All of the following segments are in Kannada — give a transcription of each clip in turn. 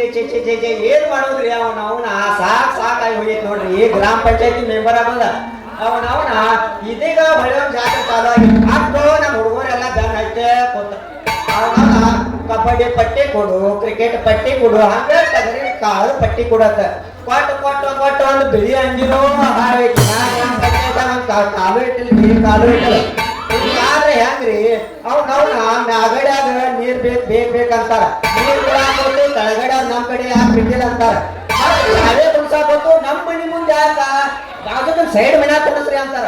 ಏನ್ ಮಾಡೋದ್ರಿ ಅವನ ಸಾಕಾಗಿ ಹೋಗೈತಿ ನೋಡ್ರಿ. ಗ್ರಾಮ ಪಂಚಾಯತಿ ಮೆಂಬರ್ ಆಗೋದ ಅವನ ಇದೀಗ ಹೊಳೆ ಜಾತ್ರೆ ಚಾಲು ಆಗಿ ಹಾಕೋ ನಮ್ಮ ಹುಡುಗರೆಲ್ಲ ಗನ್ ಐತೆ ಕೂತ ಅವನ ಕಬಡ್ಡಿ ಪಟ್ಟಿ ಕೊಡು, ಕ್ರಿಕೆಟ್ ಪಟ್ಟಿ ಕೊಡು, ಹಂಗ ತಗರಿ ಕಾಳು ಪಟ್ಟಿ ಕೊಡತ್ತ ಕೊಟ್ಟು ಒಂದು ಬಿಳಿ ಅಂಜಿನೋ ಹಾಳೈತಿ. ಗ್ರಾಮ ಪಂಚಾಯತ್ ಕಾಲು ಇಟ್ಟಿಲ್ಲ, ಕಾಲು ಇಟ್ಟಿಲ್ಲ. ಆದ್ರೆ ಹೆಂಗ್ರಿ ಅವನ ಮ್ಯಾಗಡ್ಯಾಗ ನೀರ್ ಬೇಕಂತಾರ, ನೀರ್ ಕೊಡಾಕೊಟ್ಟು ತಳಗಡೆ ನಮ್ ಕಡೆ ಯಾಕೆ ಬಿಟ್ಟಿಲ್ಲ ಅಂತಾರ. ಅದೇ ಕುಡ್ಸಾಕೊಟ್ಟು ನಮ್ ಮನಿ ಮುಂದೆ ಯಾಕ ಬಾಜುಕಿನ ಸೈಡ್ ಮನ್ಯಾಗ ಕುಣಿಸ್ರಿ ಅಂತಾರ.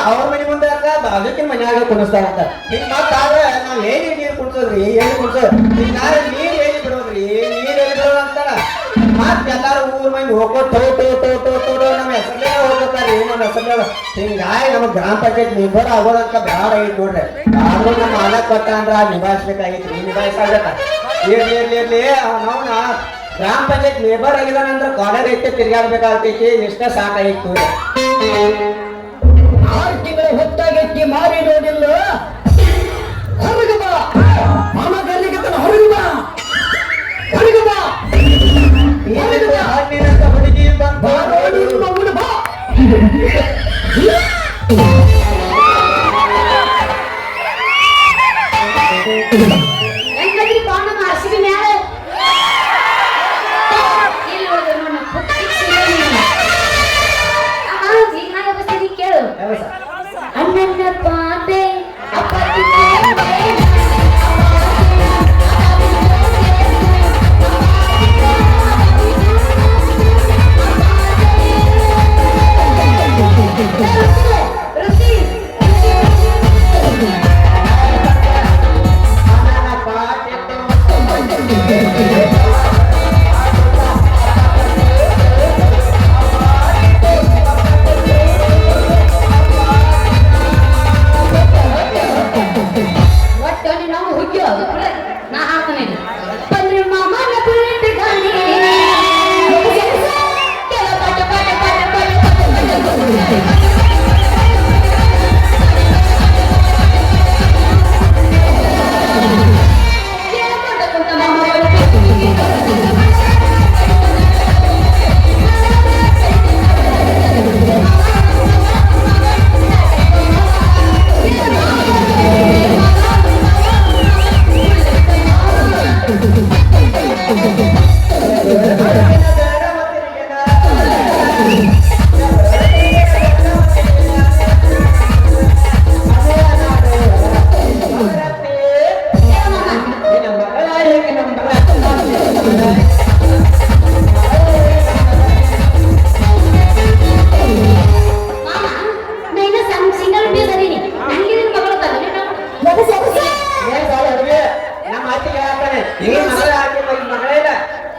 ಅವ್ರ ಮನಿ ಮುಂದೆ ಯಾಕ ಬಾಜುಕಿನ ಮನ್ಯಾಗ ಕುಣಿಸ್ತಾರ ಅಂತ. ಹಿಂಗ್ ಮತ್ತಾದ್ರೆ ನಾವ್ ಹೇಳಿ ನೀರ್ ಕುಡ್ಸೋದ್ರಿ, ಹೇಳಿ ಕುಡ್ಸೋದ್ ಈಗ ನಾಳೆ ನೀರ್ ಹೇಳಿ ಬಿಡೋದ್ರಿ, ನೀರ್ ಹೇಳಿ ಬಿಡೋದು ಅಂತಾರ. ಮತ್ ಎಲ್ಲಾರು ಊರ್ ಮಂದಿ ಹೋಗೋ ತೋ ನಮ್ಮ ಹೆಸರೇ ಹೋಗ್ತಾರ್ರಿ, ನಮ್ಮ ಹೆಸರ. ಹಿಂಗಾಗಿ ನಮ್ಮ ಗ್ರಾಮ ಪಂಚಾಯತ್ ಮೆಂಬರ್ ಆಗೋದಂತ ಬ್ಯಾಡ ಐತಿ ನೋಡ್ರಿ. ಆದ್ರೂ ನಮ್ಮ ಮಾಲ ಕೊಟ್ಟ ಅಂದ್ರ ನಿಭಾಯಿಸ್ಬೇಕಾಗಿತ್ರಿ, ನಿಭಾಯಿಸಾಗತ್ತ. ಇರ್ಲಿ ಅವನವನ ಗ್ರಾಮ ಪಂಚಾಯತ್ ಮೆಂಬರ್ ಆಗಿದಾನಂದ್ರ ಕಾಲೇಜ್ ಐತೆ ತಿರ್ಗಾಡ್ಬೇಕಾಗ್ತೈತಿ, ಇಷ್ಟ ಸಾಕಾಗಿತ್ತು. 6 ತಿಂಗಳ ಹೊತ್ತಾಗೈತಿ, ಮಾರಿ ನೋಡಿಲ್ಲ. ಹೊರಗೆ ಬಾ ಮಾಮ, ಗಲ್ಲಿಗತ್ತನ ಹೊರಗೆ ಬಾ, ಹೊರಗೆ ಬಾ. ಹಣ್ಣಿನಂತ ಹುಡುಗಿ ಬಂದ ನೋಡಿ ಬಾ.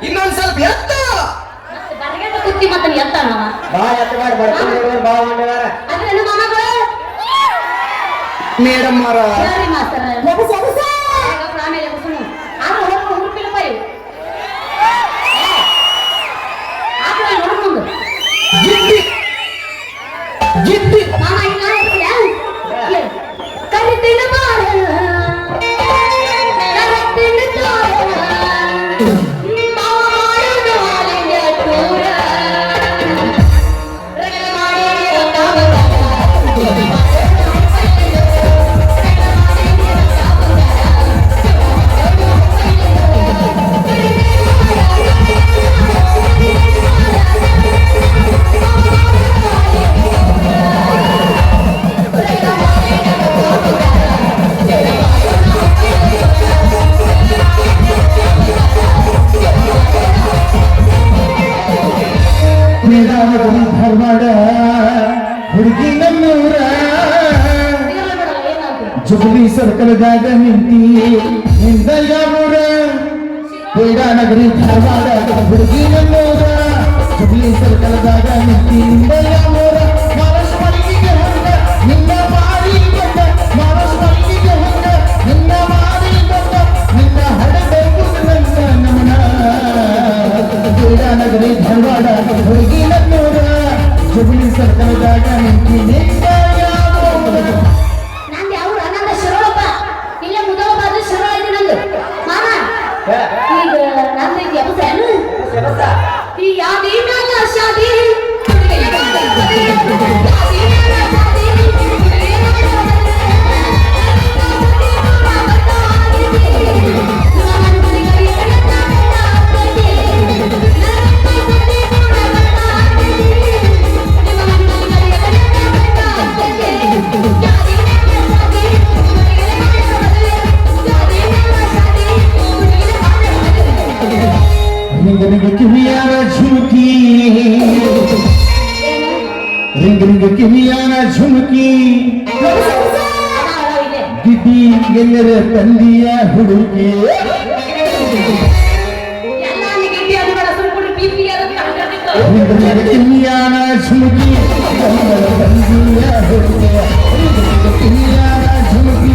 ಇನ್ನೊಂದ್ ಸ್ವಲ್ಪ ಎತ್ತ ಕುತ್ತಿ ಮತ್ತೆ ಎತ್ತ ಬಾ ಎತ್ತ ಮಾಡಿ ಬರ್ತಾರೆ ಬಾ ಮಾಡಿದಾರ ಮೇಡಮ್ ಮಾರ ಧಾರವಾಡ ಹುಡುಗಿ ನಮ್ಮೂರ ಜುಬ್ಲಿ ಸರ್ಕಲ್ದಾಗ ನಿಂತಿ ನಿಂದ ಯಾವೂರ ನಗರಿ ಧಾರವಾಡ ಹುಡುಗಿ ನಮ್ಮೂರ ಜುಬ್ಲಿ ಸರ್ಕಲ್ದಾಗ ನಿಂತಿ ನಿಂದ ಯಾವೂರ ಮಾರಸ್ ಮಲ್ಲಿಗೆ ಹೊಂದ ನಿನ್ನ ಮಾರಿ ಬಂದ ಮಾರಸ್ ಮಲ್ಲಿಗೆ ಹೊಂದ ನಿನ್ನ ಮಾರಿ ಬಂದ ನಿನ್ನ ಹಡಬೇಕು ನನ್ನ ನಮನ ನಗರಿ ಧಾರವಾಡ ಹುಡುಗಿ ನಮ್ಮೂರ ಜುಬ್ಲಿ ಸರ್ಕಲ್ದಾಗ ನಿಂತಿ ನಿಂದ ಯಾವೂರ. ನಂದು ಯಾವ ನನ್ನ ಶಿರೋಳಪ್ಪ ಇಲ್ಲೇ ಮುದೋಳ ಬಾಜು ಶಿರೋಳ ಇದೆ ನಂದು ಮಾಮ ಈಗ ನಂದು ಎಬಸ ಕೆಲಸ यादी मेरा शादी यादी मेरा शादी रिंग रिंग किमियाना झुमकी रिंग रिंग किमियाना झुमकी ಗಿಡ್ಡಿ ಎಲ್ಲರ ತಂದಿಯ ಹುಡುಗಿ ರಿಂಗ್ ರಿಂಗ್ ಕಿಮಿಯಾನ ಝುಮಕಿ ಎಲ್ಲರ ತಂದಿಯ ಹುಡುಗಿ ರಿಂಗ್ ರಿಂಗ್ ಕಿಮಿಯಾನ ಝುಮಕಿ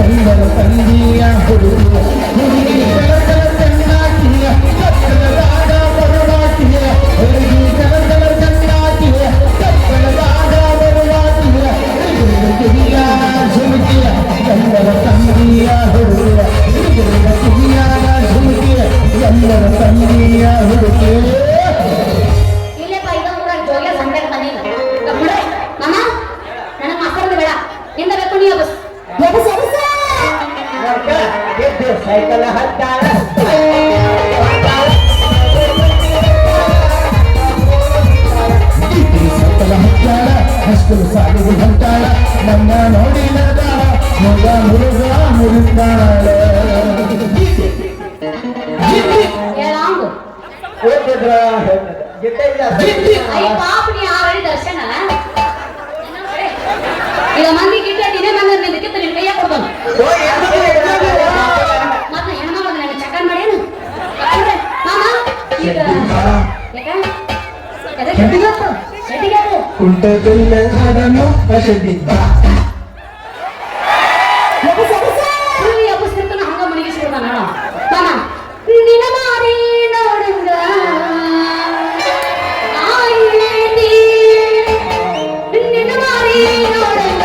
ಎಲ್ಲರ ತಂದಿಯ ಹುಡುಗಿ ಹುಡುಗಿ ಕಲಕಲ ಕಣ್ಣಾಕಿಯ ಕಕ್ಕಲದಾಗ ಬರವಾಕಿಯ ಹುಡುಗಿ ಕಲಕಲ ಕಣ್ಣಾಕಿಯ ಕಕ್ಕಲದಾಗ ಬರವಾಕಿಯ ರಿಂಗ್ ರಿಂಗ್ ಕಿಮಿಯಾನ ಝುಮಕಿ ಎಲ್ಲರ ತಂದಿಯ ಹುಡುಗಿ ರಿಂಗ್ ರಿಂಗ್ ಕಿಮಿಯಾನ ಝುಮಕಿ ಎಲ್ಲರ ತಂದಿಯ ಹುಡುಗಿ ಸೈಕಲ್ ಹತ್ತಾಳ ಸೈಕಲ್ ಹತ್ತಾಳ ಹಸ್ಕಲ್ ಸಾಲಿಗೆ ಹೊಂಟಾಳ ನನ್ನ ನೋಡಿ ನಡೆದಾಳ ಮುಗ ಮುರುಗ ಮುರುಗಾಳ ಓದಿದ್ರ ದರ್ಶನ ಈಗ ಮಂದಿ ಗಿಟ್ಟ ದಿನೇ ಮಂದಿ ನಿಂದಕ್ಕಿಂತ ನಿನ್ ಕೈಯ ಕೊಡ್ತಾನ ಮತ್ತೆ ಹೆಣ್ಮಗಳು ನನ್ನ ಚಕನ್ ಮಾಡ್ಯಾನು ಮಾಮ ಈಗ ಕುಂಟದಲ್ಲ ಹಾಡನ್ನು ಅಸದಿದ್ದ ಎಬ್ಬಿಸ್ತಿರ್ತಾನ ಹಂಗ ಮನಗಿಸ್ಬಿಡ್ತಾನ ಮಾಮ ನಿನ್ನ ಮಾರಿ ನೋಡುಂಗ ನಿನ್ನ ಮಾರಿ ನೋಡುಂಗ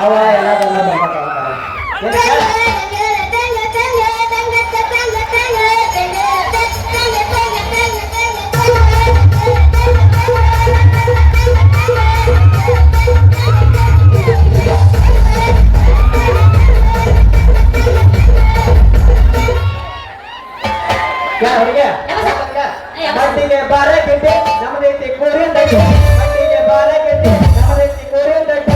ಅವ ಎಲ್ಲ ಮಟ್ಟಿಗೆ ಬಾರ ಗೆಡ್ಡೆ ನಮ್ಮದೈತಿ ಕೋರಿ ದಡ್ಡಿ ಮಟ್ಟಿಗೆ ಬಾರ ಗೆಡ್ಡೆ ನಮ್ಮದೈತಿ ಕೋರಿ ದಡ್ಡಿ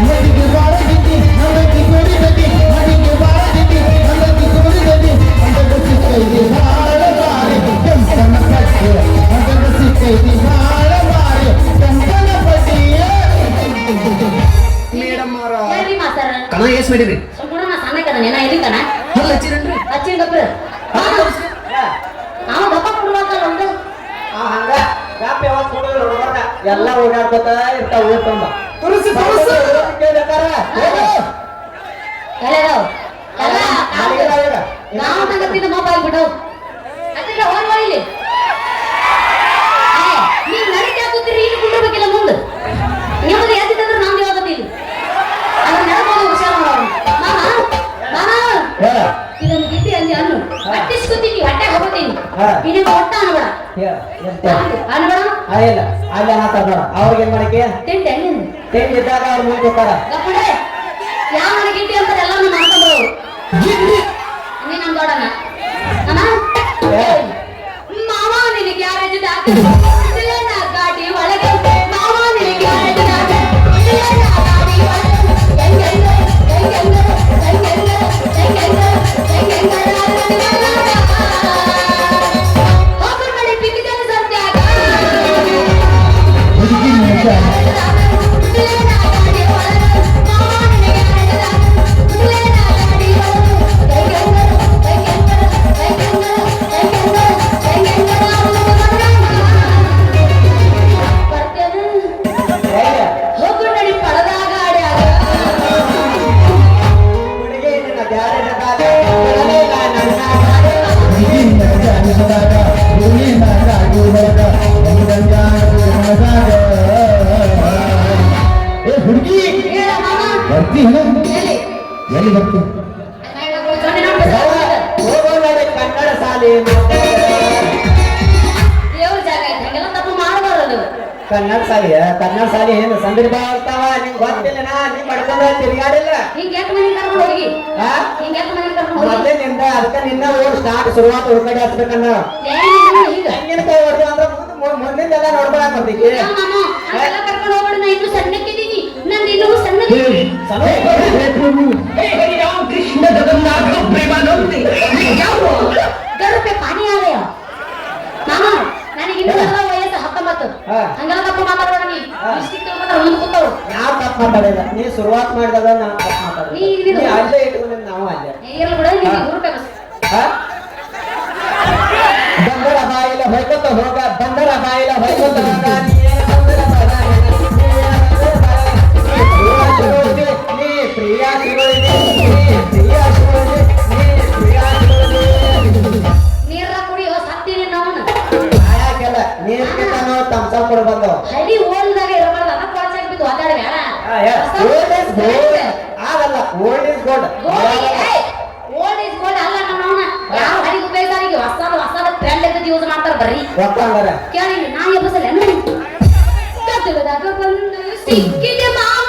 ಮಡಿಗೆ ಬಾಳಗಿದ್ದಿ ನಮ್ಮದಿ ಕೋರಿ ದಡ್ಡಿ ಮಡಿಗೆ ಬಾಳಗಿದ್ದಿ ನಮ್ಮದಿ ಕೋರಿ ದಡ್ಡಿ ಅಂದದ ಸಿಕ್ಕೈದಿ ಬಾಳ ಬಾರಿ ಕೆಂಪನ ಪಟ್ಟಿ ಅಂದದ ಸಿಕ್ಕೈದಿ ಬಾಳ ಬಾರಿ ಕೆಂಪನ ಪಟ್ಟಿ ಮೇಡಮ್ ಅವರ ಹೇಳ್ರಿ ಮಾಸ್ತರ ಕಣ ಎಸ್ ಮಾಡಿರಿ ಸಂಪೂರ್ಣ ನಾ ಸಣ್ಣಕದ ಏನ ಎಲ್ಲಿಕನ ಹಲ್ಲ ಹಚ್ಚಿರನ್ರಿ ಹಚ್ಚಿನ ಗಪ್ರ ನಾವು ಗಪ್ಪ ಕೊಡ್ಬೇಕಲ್ಲ ಒಂದು ಹಂಗ ಕಾಪಿ ಯಾವಾಗ ಕೊಡೋದು ಹುಡುಗರ ಎಲ್ಲ ಓಡಾಡ್ಕೊತ ಇರ್ತಾವ ಊರ್ ತುಂಬ ತುಳಸಿ ಕೇಳ್ಬೇಕಾರ ಕಲೆದವ್ ಎಲ್ಲ ನಾವು ನಂಗತ್ತಿನ ಮೊಬೈಲ್ ಬಿಡವು ಅದಕ್ಕೆ ಹೋಲ್ ಇಲ್ಲಿ ನೀವು ನಡಿಕೆ ಕೂತಿರಿ ಇಲ್ಲಿ ಕುಂಡ್ರಬೇಕಿಲ್ಲ ಮುಂದೆ ನಿಮ್ಮದು ಎದ್ದಿದ್ರೆ ನಮ್ದು ಹೋಗತ್ತಿ ಇಲ್ಲಿ ಅದ್ರ ನಡ್ಕೊಂಡು ಹುಷಾರು ಮಾಡೋರು ಮಾಮ ಇದನ್ನು ಗಿದ್ದಿ ಅಂದಿ ಅನ್ನು ಅಟ್ಟಿಸ್ಕೊತೀನಿ ಹೊಟ್ಟೆ ಹೋಗ್ತೀನಿ ಇದನ್ನ ಒಟ್ಟ ಅನ್ಬೇಡ ಅನ್ಬೇಡ ಇಲ್ಲ ಅಲ್ಲಿ ಅನ್ನತ್ತಾರ ನೋಡ ಅವ್ರಿಗೆ ಏನ್ ಮಾಡಕ್ಕೆ ತಿಂಡಿ ಹೆಂಗಿಂದ ತಿಂಡಿದ್ದಾಗ ಅವ್ರು ಮುಂದೆ ಹೋಗ್ತಾರ ಗಪ್ಪಡೆ ಯಾವ ಮನೆ ಗಿಟ್ಟಿ ಅಂತಾರೆ ಎಲ್ಲಾನು ಮಾಡ್ಕೊಂಡ್ರು ಅವ್ರು. ನೀ ನಮ್ ದೊಡ್ಡಣ್ಣ ಅಣ್ಣ ಮಾವ ನಿನಗೆ ಗ್ಯಾರೇಜ್ ಗಾಡಿ ಒಳಗೆ ಮಾವ ನಿನಗೆ ಗ್ಯಾರೇಜ್ ಗಾಡಿ ಹೋಗ್ಬಿಡಿ ಬಿಕ್ಕಿದ ಸತ್ಯಾಗ ಹೋಗ್ಬಿಡಿ ಪಡದಾಗ ಆಡ್ಯಾಗ ಹುಡುಗಿ ನಿನ್ನ ಗ್ಯಾರೇಜದಾಗ ಇರಲಿಲ್ಲ ನನ್ನ ಹುಡುಗಿ ಹೇಳ ಮಾಮ ಬರ್ತಿ ಎಲ್ಲಿ ಎಲ್ಲಿ ಬರ್ತಿ ಹೋಗೋಣ ಕನ್ನಡ ಶಾಲೆ ದೇವ್ರ ಜಾಗ ಐತೆ ಹಂಗೆಲ್ಲ ತಪ್ಪು ಮಾಡಬಾರದು ಕನ್ನಡ ಶಾಲೆ ಏನು ಸಂದರ್ಭ ಆಗ್ತಾವ ನಿಂಗೆ ಗೊತ್ತಿಲ್ಲ ನೀ ಪಡ್ಕೊಂಡ ತಿರುಗಾಡಿಲ್ಲ ಹಿಂಗ್ ಎಷ್ಟ್ ಮನೆ ಕರ್ಕೊಂಡು ಹೋಗಿ ಆ? ಹಿಂಗ್ ಎಷ್ಟ್ ಮನೆ ಕರ್ಕೊಂಡು ಹೋಗಿ ಮೊದ್ಲೇ ನಿಂದ ಅದಕ್ಕೆ ನಿನ್ನ ಓಡ್ ಸ್ಟಾರ್ಟ್ ಶುರುವಾತ್ ಹುಡುಕಡಿ ಹಚ್ಬೇಕನ್ನ ಈಗ ತೆಂಗಿನಕಾಯಿ ಹೊಡೆದು ಅಂದ್ರೆ ಮುಂದಿಂದೆಲ್ಲ ನೋಡ್ಕೊಳಕ್ ಬರ್ತೀವಿ ಮಾಮ ಹಂಗೆಲ್ಲ ಕರ್ಕೊಂಡು ಹೋಗ್ಬೇಡ ನಾ ಇನ್ನೂ ಸಣ್ಣಕ್ಕಿದ್ದೀನಿ ನಂದು ಇನ್ನೂ ಸಣ್ಣದಿದ್ದೀನಿ ಕೃಷ್ಣ ಜಗನ್ನಾಥ ಪ್ರೇಮಾನಂದಿ ಗರುಪೆ ಪಾನಿ ಆದಯ ಮಾಮ ನನಗೆ ಇನ್ನೂ ವಯಸ್ಸು 19 ಹಾ. ಹಂಗೆಲ್ಲ ತಪ್ಪು ಮಾತಾಡೋಣ ನೀ ಇಷ್ಟಿಗೆ ತಿಳ್ಕೊತಾರ ಮುಂದೆ ಕೂತವ್ರು ನಾವ್ ತಪ್ಪು ಮಾತಾಡಿಲ್ಲ ನೀ ಶುರುವಾತ್ ಮಾಡಿದಾಗ ನಾವು ತಪ್ಪು ಮಾತಾಡಿಲ್ಲ ನೀ ಇದು- ನೀ ಅಲ್ಲೇ ಇಟ್ಕೊಂಡಿದ್ದು ನಾವು ಅಲ್ಲೇ ಇರ್ಲಿ ಬಿಡ ನಿಮಗೆ ಗರುಪೆ ಬಸ್ ಬಂದರ ಬಾಯಿಲ ಹೊಯ್ಕೊತ ಹೋಗ ಬಂದರ ಬಾಯಿಲ ಹೊಯ್ಕೊತ ಹೋಗ ನೀ ಏನು ಬಂದರ ಬಾಯಿಲ ನೀ ಪ್ರಿಯಾ ಸಿಗೋಯ್ದೆ ನೀರ ಕುಡಿಯೋ ಸತ್ತೀನಿ ನೋವನ ಆಯಾಕೆಲ್ಲ ನೀರ್ಕಿಂತ ನಾವು ತಮ್ಸ ಕೊಡ್ ಬಂದವ ಹಳ್ಳಿ ಓಲ್ದಾಗ ಇರಬಾರ್ದು ಅದ ಕೊಳಚಾಗಿ ಬಿದ್ದು ಒದ್ದಾಡ ಬೇಡ ಆಗಲ್ಲ old is gold old is gold ಅಲ್ಲ ನಮ್ಮವನ ಯಾವ ಹಳಿಗೆ ಉಪಯೋಗ ಹೊಸದ ಟ್ರೆಂಡ್ ಅಂತ ಯೂಸ್ ಮಾಡ್ತಾರ ಬರ್ರಿ ಗೊತ್ತಂಗಾರ ಕೇಳಿ ನಾ ಎಬ್ಬಸಲ್ಲ ಕತ್ತಲದಾಗ ಬಂದು ಸಿಕ್ಕಿದೆ ಮಾವ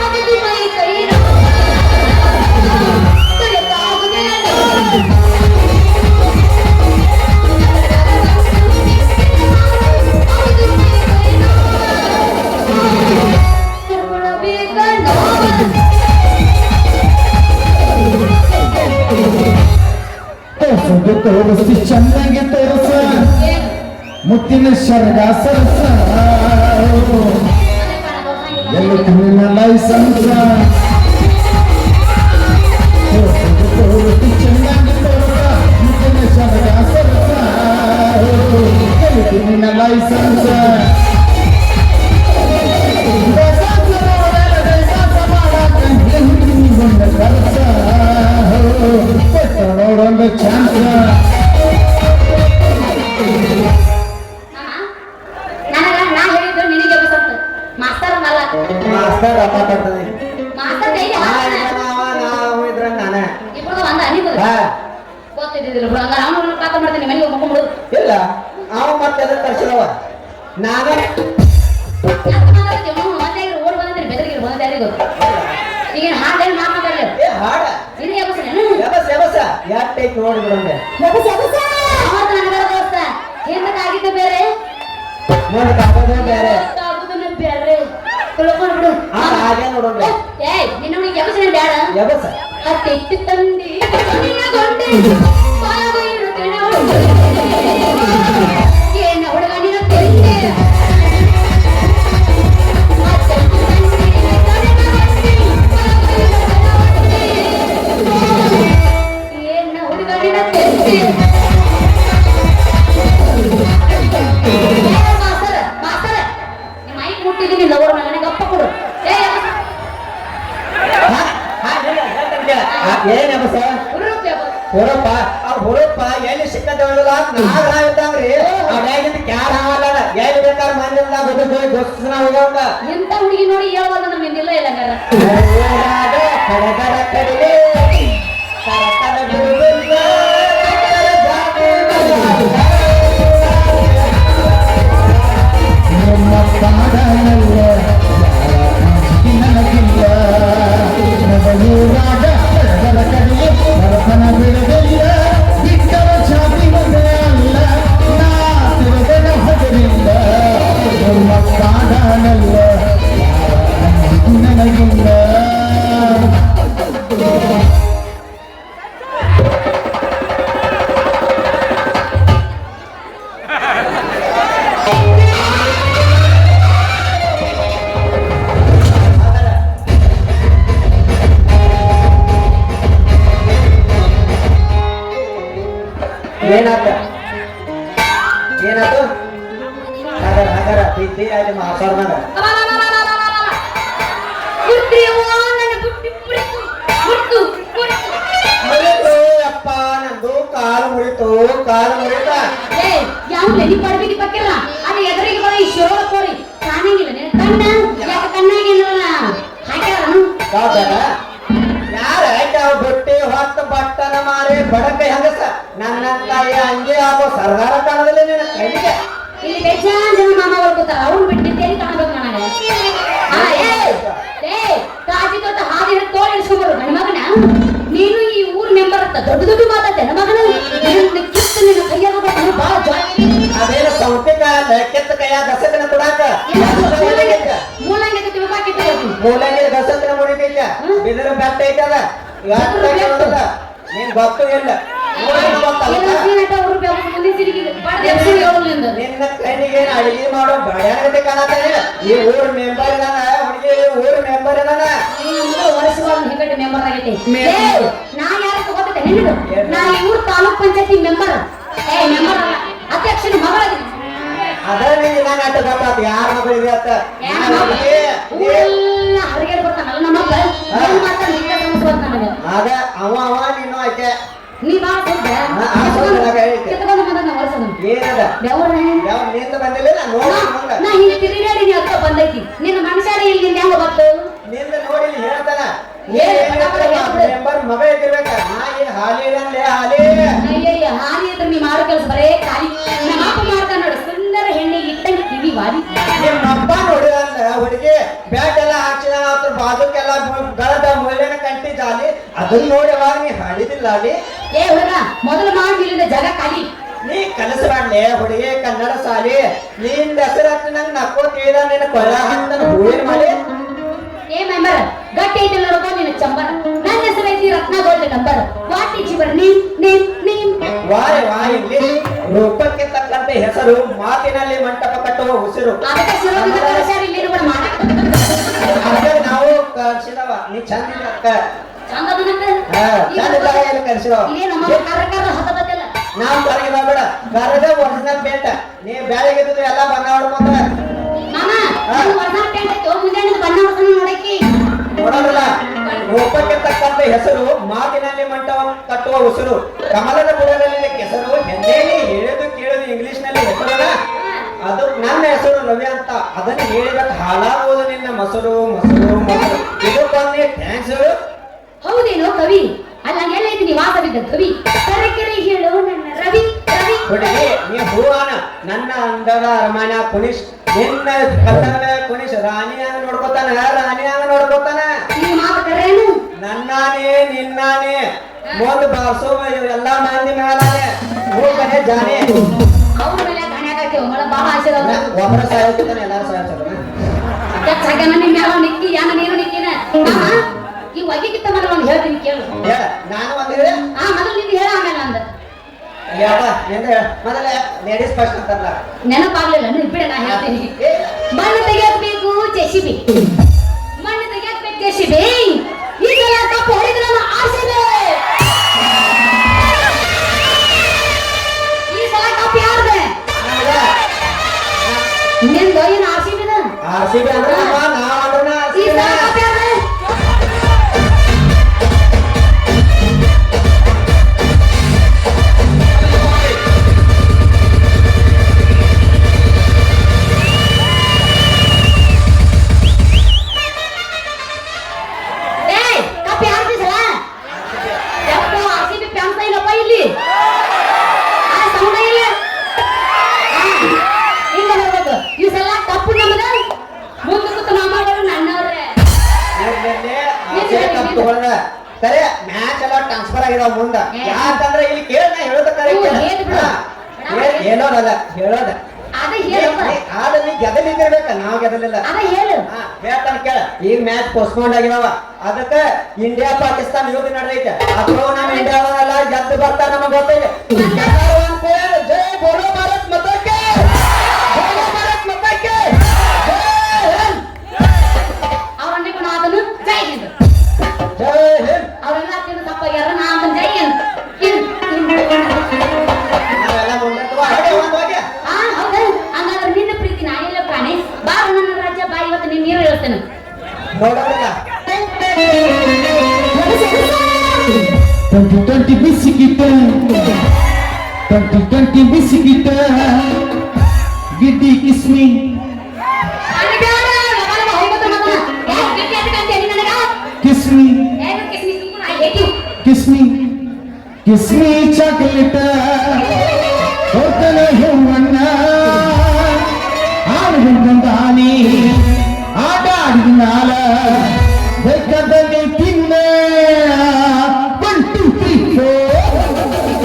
ಅದು ಮೈ ಕೈನ ತೋರಿಸಿ ಚೆನ್ನಾಗಿ ತೋರಿಸ ಮುತ್ತಿನ ಶರ್ಗ ಸರಸ ಎಲ್ಲ ನಿನ್ನ ಲೈಸೆನ್ಸ್ ತೋರಿಸಿ ಚೆನ್ನಾಗಿ ತೋರಿಸ ಮುತ್ತಿನ ಶರ್ಗ ಸರಸ ಎಲ್ಲ ನಿನ್ನ ಲೈಸೆನ್ಸ್ ನೋಡೊಂದು ಚಾನ್ಸ್ ನಾ ಹೇಳಿದ್ದು ನಿನಗೆ ಎಬ್ಬಿಸಂತ ಮಾಸ್ತರ್ ಅಲ್ಲ ಮಾಸ್ತರ್ ರೊಕ್ಕ ಕೊಡ್ತದೆ ಮಾಸ್ತರ್ ಕೈಗೆ ನಾವು ಇದ್ರ ನಾನೇ ಇಬ್ರು ಒಂದ ಅನಿಬೋದು ಹಾ ಗೊತ್ತಿದ್ದಿಲ್ಲ ಬಿಡು ಹಂಗಾರೆ ಅವನು ಕಾತ ಮಾಡ್ತೀನಿ ಮನೆಗೆ ಮುಕ್ಕೊಂಬಿಡು ಇಲ್ಲ ಅವ ಮತ್ತೆ ಅದನ್ನ ತರ್ಸಿದವ ನಾನೇ ಓಡ್ ಬಂದ್ರೆ ಬೆದರಿಗೆ ಬಂದ ಈಗ ಹಾಡೇನು ಮಾತಾಡಲಿ ಏ ಹಾಡ ನಿನಗೆ ಎಬ್ಬಿಸ್ರಿ ಎಬಸ್ ಎಬಸ ಯಾಕೆ ನೋಡಿ ಬಿಡಂಗೆ ಅವತ್ತು ನನಗರ ದೋಸ್ತ ಹಿಂದಕ್ಕಾಗಿದ್ದು ಬೇರೆ ನೋಡಿ ಕಾಗೋದೇ ಬೇರೆ ಆಗುದನ್ನ ಬೇರೆ ತಿಳ್ಕೊಂಡು ಬಿಡು ಹಾಗೆ ನೋಡೋಣ ಏಯ್ ನಿನ್ನವನಿಗೆ ಎಬ್ಬಿಸ್ರಿ ಬೇಡ ಎಬಸ ಹತ್ತೆತ್ತಿ ತಂದಿ ನಿನ್ನಗೊಂಡೆ ಬಾಯಿರು ತಿಳವಳು ಏನ ಹುಡುಗ ನಿನ್ನ ತಿಂದೆ ಹತ್ತೆತ್ತಿ ತಂದಿ ಏನ ಹುಡುಗ ನಿನ್ನ ತಿಂದೆ ಮಾಸ್ತರ ನಿಮ್ಮ ಮೈಕ್ ಮುಟ್ಟಿದ್ದೀನಿ ಲವರ್ ನನಗೆ ಅಪ್ಪ ಕೊಡು ಏ ಏನ್ ಎಬಸ ಹುರಪ್ಪ ಹುರಪ್ಪ ಎಲ್ಲಿ ಸಿಕ್ಕದವಲ್ಲ ನಾಗ ಇದ್ದಂಗ್ರಿ ಅವ್ಯಾಗಿಂದ ಕ್ಯಾರ ಹಾವಲ್ಲ ಎಲ್ಲಿ ಬೇಕಾದ್ರೆ ಮನೆಯಿಂದ ಬದುಕೋಗಿ ಗೊಸ್ನ ಹೋಗೋಂಗ ಎಂತ ಹುಡುಗಿ ನೋಡಿ ಹೇಳ್ಬಾರ್ದು ನಮ್ಮ ಹಿಂದಿಲ್ಲ ಇಲ್ಲ ಹಂಗಾರ ಕಡಗಡ ಕಡಿಲೆ ಕರಕದ ಬಿರುಬಿಲ್ಲ ನಮ್ಮ ಪಾಡನಲ್ಲ ನನಗಿಲ್ಲ ಏನಾತ ಏನಾತು ಹಗರ ಹಗರ ಬಿದ್ದಿ ಆಯ್ತು ಮಾತಾಡ್ದಾಗ ಮುರಿತು ಅಪ್ಪ ನಂದು ಕಾಲು ಮುರಿತು ಯಾವ ನೀ ಪಡ್ಬಿಟ್ಟು ಬಕ್ಕಿಲ್ಲ ಅದು ಎದುರಿಗೆ ಬರೋ ಈ ಶಿರೋಳ ಕೋರಿ ಕಾಣಂಗಿಲ್ಲ ನಿನ್ನ ಕಣ್ಣ ಯಾಕೆ ಕಣ್ಣಾಗಿಲ್ಲ ಹಾಕ್ಯಾರ ಯಾರ ಬೊಟ್ಟೆ ಹೊತ್ತ ಬಟ್ಟನ ಮಾರಿ ಬಡಕ ಹೆಂಗಸ ನನ್ನ ತಾಯಿ ಹಂಗೆ ಆಗೋ ಸರ್ದಾರ ಕಾಣದಲ್ಲಿ ನಿನ್ನ ಕೈಗೆ ಇಲ್ಲಿ ಬೇಜಾನ್ ಜನ ಮಾಮ ಬರ್ಕೋತಾರ ಅವ್ನು ಬಿಟ್ಟಿದ್ದೇನೆ ಕಾಣಬೇಕು ನನಗೆ ಕಾಜಿ ತೊಟ್ಟ ಹಾದಿ ಹಿಡಿದು ತೋಳ ಇಡ್ಸ್ಕೊಂಬರು ನನ್ನ ಮಗನ ನೀನು ಈ ಊರ್ ಮೆಂಬರ್ ಅಂತ ದೊಡ್ಡ ಮಾತಾಡ್ತೆ ನನ್ನ ಮಗನ ಕಿತ್ತು ನಿನ್ನ ಕೈಯಾಗ ಬಾಳ ಜಾಸ್ತಿ ಅದೇನು ಸೌತೆಕಾಯ ಕೆತ್ತ ಕೈಯ ಗಸಕನ ಕೊಡಾಕ ಮೂಲಂಗಿ ತಿಳ್ಕಾಕಿಟ್ಟು ಮೂಲಂಗಿ ಗಸಕನ ಮುರಿತೈತ ಬಿದಿರ ಬೆಟ್ಟ ಐತದ ನೀನ್ ಗೊತ್ತು ಇಲ್ಲ ನಿನ್ನ ಕಣ್ಣಿಗೆ ಅಡಿಗೆ ಮಾಡೋ ಬಡ್ಯಾನಗತೆ ಕಾಣತಾನೆ ಈ ಊರ್ ಮೆಂಬರ್ ಇದಾನ ಹುಡುಗಿ ಊರ್ ಮೆಂಬರ್ ಇದಾನ ನಾ ಯಾರ ತಗೋತೈತೆ ನಿನದು ನಾ ಈ ಊರ್ ತಾಲೂಕ್ ಪಂಚಾಯತಿ ಮೆಂಬರ್ ಮೆಂಬರ್ ಅಲ್ಲ ಅಧ್ಯಕ್ಷನ ಮಗಳಾಗಿ ಅದ ನಿಂಗೆ ನಾನು ಅಡ್ಡ ಗೊತ್ತಾತ ಯಾರ ಮಗಳಿದೆ ಅಂತ ಹರಿಗೇಡ್ ಬರ್ತಾನಲ್ಲ ನಮ್ಮ ಅದ ಅವ ನೀನು ಆಯ್ಕೆ ನೀ ಬಾ ಏನದ ನಿಂದ ಬಂದಿಲ್ಲ ನಾ ಹಿಂಗೆ ತಿರುಗಾಡಿ ಅಕ್ಕ ಬಂದೈತಿ ನಿನ್ನ ಮನುಷ್ಯರೇ ಇಲ್ಲಿ ಹೆಂಗ ಬಂತು ನಿಂದ ನೋಡಿ ಹೇಳ್ತಾನ ಮೆಂಬರ್ ಮಗ ಇದ್ದಿರ್ಬೇಕ ನಾ ಏನ್ ಹಾಲಿ ಇಡಂದೆ ಹಾಲಿ ಅಯ್ಯಯ್ಯ ಹಾಲಿ ಇದ್ರೆ ನೀ ಮಾಡೋ ಕೆಲಸ ಬರೇ ಖಾಲಿ ನಮ್ಮ ಅಪ್ಪ ಮಾಡ್ತಾನ ನೋಡು ಸುಂದರ ಹೆಣ್ಣಿಗೆ ಇಟ್ಟಂಗೆ ಕಿವಿ ವಾಲಿ ನಿಮ್ಮ ಅಪ್ಪ ನೋಡಿದಂದ್ರ ಹುಡುಗಿ ಬ್ಯಾಟ್ ಎಲ್ಲ ಹಾಕ್ಸಿದ ಅದ್ರ ಬಾಜುಕೆಲ್ಲ ಗಳದ ಮುಳ್ಳಿನ ಕಂಟಿ ಜಾಲಿ ಅದನ್ನ ನೋಡಿ ಅವಾಗ ನೀ ಹಾಡಿದಿಲ್ಲ ಅಲ್ಲಿ ಏ ಹುಡುಗ ಮೊದಲು ಮಾಡಿ ಇಲ್ಲಿಂದ ಜಾಗ ಖಾಲಿ ನೀ ಕನಸಬಾಡ್ಲೆ ಹುಡುಗಿ ಕನ್ನಡ ಸಾಲಿ ನಿನ್ ಹೆಸರು ನಂಗೆ ನಕ್ಕೋತಿದ ನಿನ್ನ ಕೊರ ಅಂತ ಹೂವಿನ ಮಾಡಿ ಏ ಮೆಂಬರ್ ಗಟ್ಟಿ ಐತಿ ನೋಡ್ಕೊ ನಿನ್ನ ಚಂಬರ್ ನನ್ನ ಹೆಸರು ಐತಿ Ratna gold number what is your name ವಾಯ್ ಇಲ್ಲಿ ರೂಪಕ್ಕೆ ತಕ್ಕಂತೆ ಹೆಸರು ಮಾತಿನಲ್ಲಿ ಮಂಟಪ ಕಟ್ಟುವ ಉಸಿರು ಅದಕ್ಕೆ ಶಿರೋಗಿ ಕಳಿಸ್ಯಾರ ಇಲ್ಲಿ ಇರುವ ಮಾಡಕ ಅದೇ ನಾವು ಕಳ್ಸಿದವ ನೀ ಚಂದ ಇಲ್ಲ ಅಕ್ಕ ಚಂದ ಅದನಂತ ಚಂದ ಎಲ್ಲ ಕಳ್ಸಿದವ ಇದೇ ನಮ್ಮ ಕರ್ಕರ ಹತ್ತದಲ್ಲ ನಾವು ಕರಗಿದ ಬೇಡ ಕರಗ ಒರಿಜಿನಲ್ ಪೇಂಟ್ ನೀ ಬ್ಯಾಳಿಗೆ ಎಲ್ಲ ಬಣ್ಣ ಹೊಡ್ಕೊಂಡ ಮಾಮ ಒರಿಜಿನಲ್ ಪೇಂಟ್ ಐತೋ ಮುಂದೆ ಬಣ್ಣ ಹೊಡ್ಕೊಂಡು ನೋಡಕ್ಕೆ ನೋಡೋದಿಲ್ಲ ರೂಪಕ್ಕೆ ತಕ್ಕಂತೆ ಹೆಸರು ಮಾತಿನಲ್ಲಿ ಮಂಟಪ ಕಟ್ಟುವ ಉಸಿರು ಕಮಲದ ಬುಡದಲ್ಲಿ ಕೆಸರು ಹೆಂದೇಲಿ ಹೇಳೋದು ಕೇಳೋದು ಇಂಗ್ಲಿಷ್ ನಲ್ಲಿ ಹೆಸರಲ್ಲ ಅದು ನನ್ನ ಹೆಸರು ರವಿ ಅಂತ ಅದನ್ನ ಹೇಳಿದಕ್ಕೆ ಹಾಳಾಗುವುದು ನಿನ್ನ ಮೊಸರು ಇದಕ್ಕೊಂದೇ ಥ್ಯಾಂಕ್ಸ್ ಹೌದೇನೋ ಕವಿ ಅಲ್ಲ ಎಲ್ಲೈತಿ ನಿವಾಸವಿದ್ದ ಕವಿ ಕರೆಕೆರೆ ಹೇಳು ನನ್ನ ರವಿ ಹುಡುಗಿ ನೀ ಹೂವಾನ ನನ್ನ ಅಂದದ ಅರಮಾನ ಕುಣಿಶ್ ನಿನ್ನ ಕತ್ತನ ಕುಣಿಶ್ ರಾಣಿಯಾಗ ನೋಡ್ಕೋತಾನ ಈ ಮಾತು ಕರೇನು ನನ್ನಾನೇ ನಿನ್ನಾನೇ ಮುಂದ್ ಬಾರ್ಸೋ ಎಲ್ಲಾ ಮಂದಿ ಮೇಲಾನೆ ಮೂಕನೆ ಜಾನೆ ಅವ್ರ ಮೇಲೆ ಗಣ್ಯಾಕಕ್ಕೆ ಒಮ್ಮಳ ಬಾಳ ಆಸೆ ಒಬ್ಬರ ಸಾಯ್ತಾನೆ ಎಲ್ಲಾರು ಸಾಯ್ತಾರೆ ಸಗನ ನಿಮ್ಮ ಯಾವ ನಿಕ್ಕಿ ಯಾನ ನೀನು ನಿಕ್ಕಿನ ಈ ಒಗಿಕಿತ್ತ ಮೊದಲು ಒಂದು ಹೇಳ್ತೀನಿ ಕೇಳು ನಾನು ಒಂದಿದ್ರೆ ಮೊದಲು ನಿಂದು ಹೇಳ ಆಮೇಲೆ ಅಂದ ಮೊದಲ ಲೇಡೀಸ್ ಫಸ್ಟ್ ಅಂತಲ್ಲ ನೆನಪಾಗ್ಲಿಲ್ಲ ನೀವು ಬಿಡ ನಾ ಹೇಳ್ತೀನಿ ಮಣ್ಣು ತೆಗೆಯಬೇಕು ಜೆಸಿಬಿ ಈ ಸಲ ಕಪ್ಪು ಹೊಡೆದು ನನ್ನ ಆಸೆದೆ ಈ ಸಲ ಕಪ್ಪು ಯಾರ್ದೆ ನಿಂದು ಏನು ಆರ್ಸಿಬಿ ಅಂದ್ರೆ ಈ ಸಲ ಕಪ್ಪು ಯಾರ್ದೆ ಸರಿ ಮ್ಯಾಚ್ ಎಲ್ಲ ಟ್ರಾನ್ಸ್ಫರ್ ಆಗಿದಾವ ಮುಂದ ಯಾಕಂದ್ರೆ ಇಲ್ಲಿ ಕೇಳ ಹೇಳೋದಲ್ಲ ಆದ್ರೆ ನೀ ಗೆದಲಿದ್ದಿರ್ಬೇಕ ನಾವು ಗೆದಲಿಲ್ಲ ಹೇಳ್ತಾನೆ ಕೇಳ ಈಗ ಮ್ಯಾಚ್ ಪೋಸ್ಟ್ಪೋಂಡ್ ಆಗಿದಾವ ಅದಕ್ಕ ಇಂಡಿಯಾ ಪಾಕಿಸ್ತಾನ ಯುದ್ಧ ನಡೆದೈತೆ ಅಥವಾ ನಮ್ಮ ಇಂಡಿಯಾದಲ್ಲ ಗೆದ್ದು ಬರ್ತಾರ ನಮಗ್ ಗೊತ್ತೈತೆ ಜೈ ಬೋಲೋ ಭಾರತ್ ಮತಕ್ಕೆ ಜೈ ಹಿಂದ್ ಅವರೆಲ್ಲ ತಪ್ಪಾಗ್ಯಾರ ನಾ ಜೈ ಹಿಂದ್ ಹುಡುಗರಲ್ಲ 2020 ಬಿಸಿಗಿಟ್ಟ 2020 ಬಿಸಿಗಿಟ್ಟ ಗಿಡ್ಡಿ ಕಿಸ್ಮಿ ಕಿಸ್ಮಿ ಕಿಸ್ಮಿ ಕಿಸ್ಮಿ ಚಾಕ್ಲೇಟ್ ಹೊತ್ತನೆ ಹೂವಣ್ಣ ಆಡುಗೊಂದಾನಿ ಆಟ ಆಡಿನಾಲ ಬೇಕಾದಲ್ಲಿ ತಿನ್ನ 1 2 3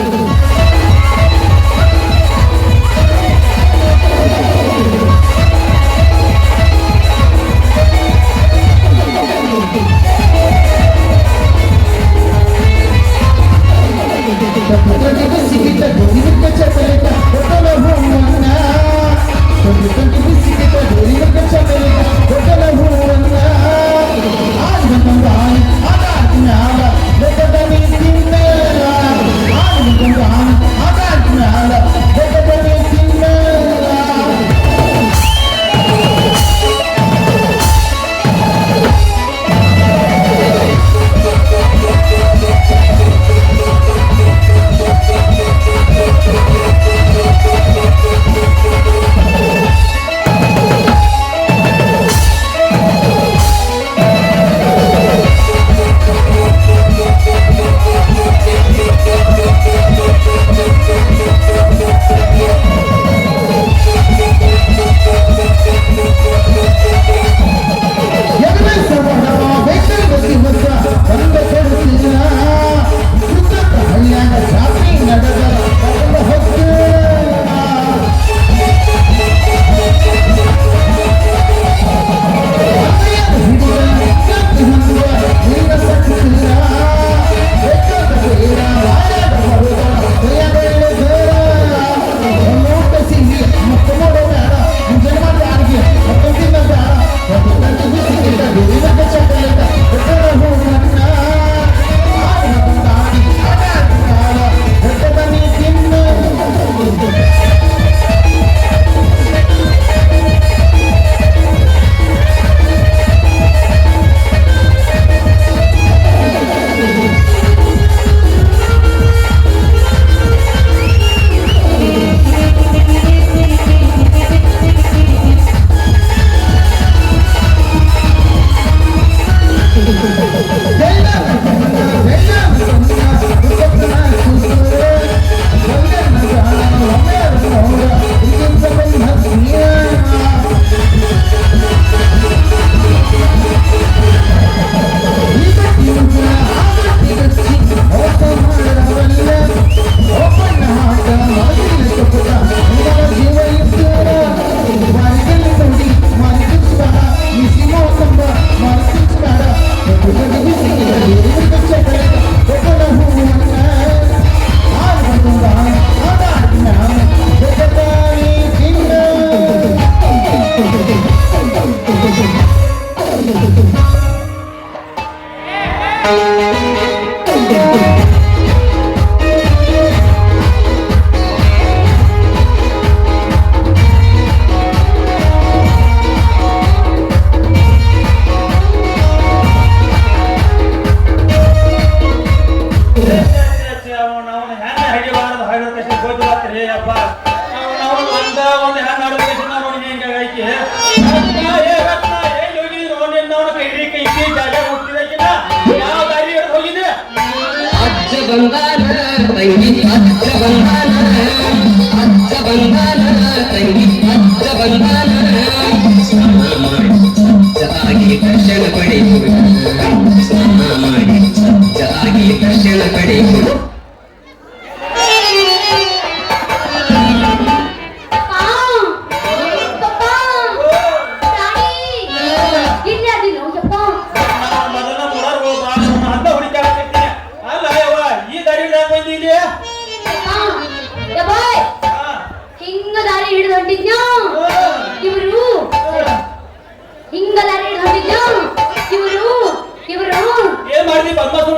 ಏನ್ ಮಾಡ್ದಿ ಬದ್ಮಾಸ್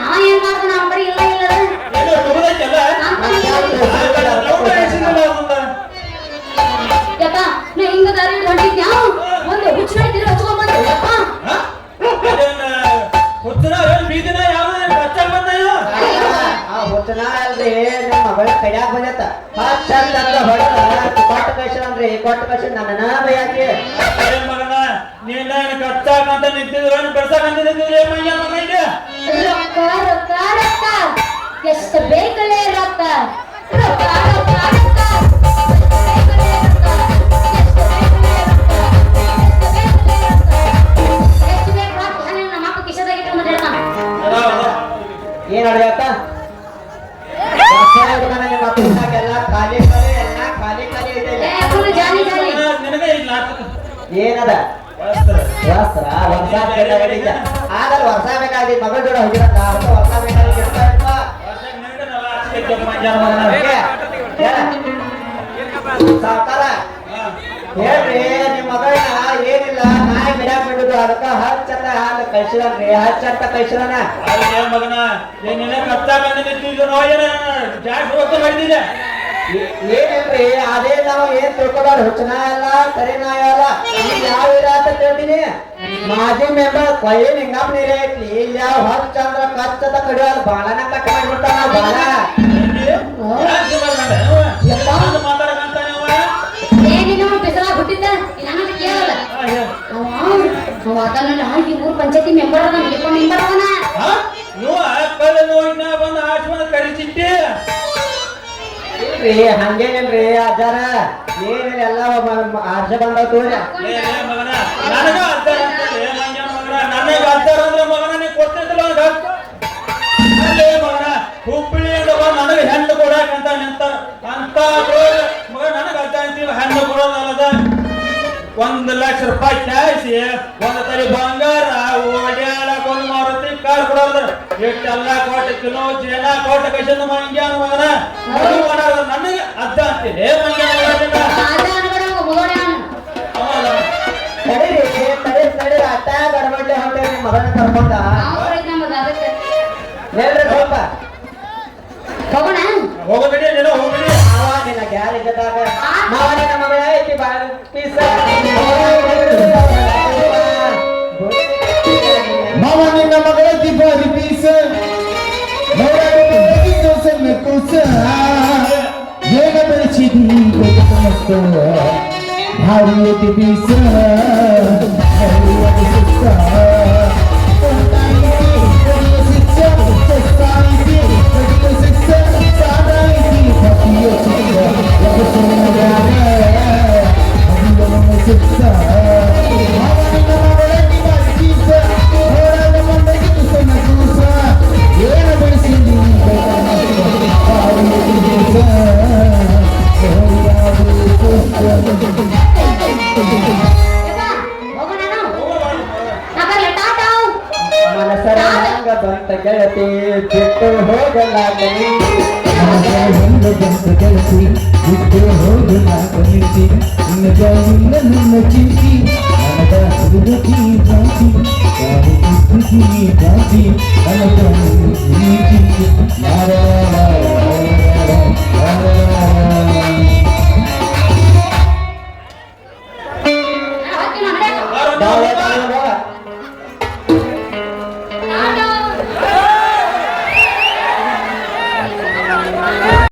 ನಾ ಏನ್ ಮಾಡ್ತಾನ ಬರೀ ಇಲ್ಲ ಇಲ್ಲ ಕಡ್ಯಾಕ್ ಬಂದೈತ ಚಂದ ಅಂತ ಹೊಡೆದ ಕೊಟ್ಟ ಕಳ್ಸಿದ್ರಿ ಕೊಟ್ಟ ಕಳ್ಸಿ ನನ್ನ ಬೈಯಾಕಿ ಮಗನ ನೀನ ಕಟ್ಟಾಕಂತ ನಿಂತಿದ್ರು ಬೆಳ್ಸಕಂತ ನಿಂತಿದ್ರು ಮೈಯ ಮಗ ಇದೆ ರೊಕ್ಕ ರೊಕ್ಕ ರೊಕ್ಕ ಎಷ್ಟು ಬೇಕಲೇ ರೊಕ್ಕ ರೊಕ್ಕ ರೊಕ್ಕ ರೊಕ್ಕ ಏನ್ ಅಡ್ಯಾಕ ಎಲ್ಲ ಖಾಲಿ ಖಾಲಿ ಎಲ್ಲ ಖಾಲಿ ಖಾಲಿ ಐತೆ ನಿನಗೆ ಇಲ್ಲ ಏನದ ವಸ್ತ್ರ ವರ್ಷ ಬೇಕಾಗಿದ್ದ ಆಗಲ್ಲ ವರ್ಷ ಬೇಕಾಗಿದ್ದ ಮಗಳ ಜೋಡ ಹೋಗಿರತ್ತ ವರ್ಷ ಬೇಕಾಗಿದ್ದ ಸಾವ್ಕಾರ ಹೇಳ್ರಿ ನಿಮ್ ಮಗಳನ್ನ ಏನಿಲ್ಲ ನಾಯಿ ಗಿಡಕ್ ಬಿಡುದು ಅದಕ್ಕ ಹಚ್ಚತ್ತ ಹಾಲು ಕಳ್ಸಿದನ್ರಿ ಹಚ್ಚಂತ ಕಳ್ಸಿದಾನ ಮಗನ ನಿನ್ನ ಕಟ್ಟಾಕಂತ ನಿಂತಿದ್ರು ಏನ ಜಾಸ್ತಿ ಹೊತ್ತು ಮಾಡಿದಿದೆ ಏನಿಲ್ರಿ ಅದೇ ನಾವು ಏನ್ ತಿಳ್ಕೊಬಾರ್ದು ಹುಚ್ಚನ ಅಲ್ಲ ಸರಿನಾ ಅಲ್ಲ ಯಾವ ಇರ ಅಂತ ಹೇಳ್ತೀನಿ ಮಾಜಿ ಮೆಂಬರ್ ಕೊಯ್ಲಿ ನಿಂಗಪ್ಪ ನೀರೇ ಐತ್ಲಿ ಇಲ್ಲಿ ಯಾವ ಹೊತ್ತು ಚಂದ್ರ ಕಚ್ಚತ ಕಡಿಯೋದು ಬಾಳನ ಕಟ್ ಮಾಡ್ಬಿಡ್ತಾನ ಬಾಳ ಮಾತಾಡಕಂತ ಏನಿಲ್ಲ ಬಿಸಲ ಹುಟ್ಟಿದ್ದ ನಾನು ಕೇಳಲ್ಲ ಈ ಊರ್ ಪಂಚಾಯತಿ ಮೆಂಬರ್ ಅದ ಮೆಂಬರ್ ಅವನ ನೀವು ಕಳ್ಳ ನೋವಿನ ಬಂದು ಆಶ್ರಮ ಕಳಿಸಿಟ್ಟಿ ಇಲ್ರಿ ಹಂಗೇನಿಲ್ರಿ ಅಜ್ಜಾರ ಏನಿಲ್ಲ ಎಲ್ಲ ಆರ್ಷ ಬಂದ ತೋರಿ ಮಗನ ನನಗ ಅರ್ಧಾರ ಅಂತೇಳಿ ಮಗನ ನನಗ ಅರ್ಧಾರ ಅಂದ್ರೆ ಮಗನ ನೀ ಕೊಡ್ತಿದ್ದಲ್ಲ ಅಲ್ಲೇ ಮಗನ ಹುಬ್ಬಳ್ಳಿಯಿಂದ ಬಂದು ನನಗೆ ಹೆಣ್ಣು ಕೊಡಾಕಂತ ನಿಂತಾರ ಅಂತ ಮಗ ನನಗ ಅರ್ಧ ಅಂತೀವಿ ಹೆಣ್ಣು ಕೊಡೋದಲ್ಲದ 1 ಲಕ್ಷ ರೂಪಾಯಿ ಕ್ಯಾಶ್ ಒಂದು ತಲೆ ಬಂಗಾರ ಓಡ್ಯಾಡಕ್ ಒಂದು ಮಾರುತಿ ಕಾರ್ ಕೊಡೋದ್ರ ಎಷ್ಟೆಲ್ಲ ಕೋಟಿ ಕಿಲೋ ಜನ ಕೋಟಿ ಕೈಸಂದ ಮಂಗ್ಯಾನ ಮಗನ ಮದುವೆ ಮಾಡೋದು ನನಗೆ ಅರ್ಧ ಅಂತೀವಿ ಮಂಗ್ಯಾನ ತಡಿ ಅಟ್ಟ ಗಡಬಡ್ಲೆ ಹೊಂಟೇರಿ ನಿಮ್ಮ ಮಗನ ಕರ್ಕೊಂಡ ಹೇಳ್ರಿ ಸ್ವಲ್ಪ ಹೋಗೋಣ ಹೋಗಬೇಡಿ ನೀನು ಹೋಗಬೇಡಿ ನಿನ್ನ ಗ್ಯಾರೇಜದಾಗ ಮಾವನಿನ ಮಗಳ ಐತಿ ಬಾಳ ಪೀಸ ಮಾವ ನಿನ್ನ ಮಗಳ ದಿಬ್ಬಾರಿ ಪೀಸ ನೋಡಾಗಿದ್ದು ಸಣ್ಣ ಕೂಸ ಏನ ಬೆಳೆಸಿದಿ ಮಸ್ತ ಭಾರಿ ಐತಿ ಪೀಸ ಹರಿಯದ ಸುತ್ತ ಮನಸರ ಹಂಗ ಬಂತ ಗೆಳತಿ ಬಿಟ್ಟು ಹೋಗಲಾಗಲಿ ಗೆಳತಿ ಬಿಟ್ಟು ಹೋಗಲಾಗಲಿ ನನ್ನ ಚಿಂತಿ ನನಗ ಹುಡುಗಿ ಜಾತಿ ಜಾತಿ ನನಗ ಚಿಂತಿ ಬಾಳೆ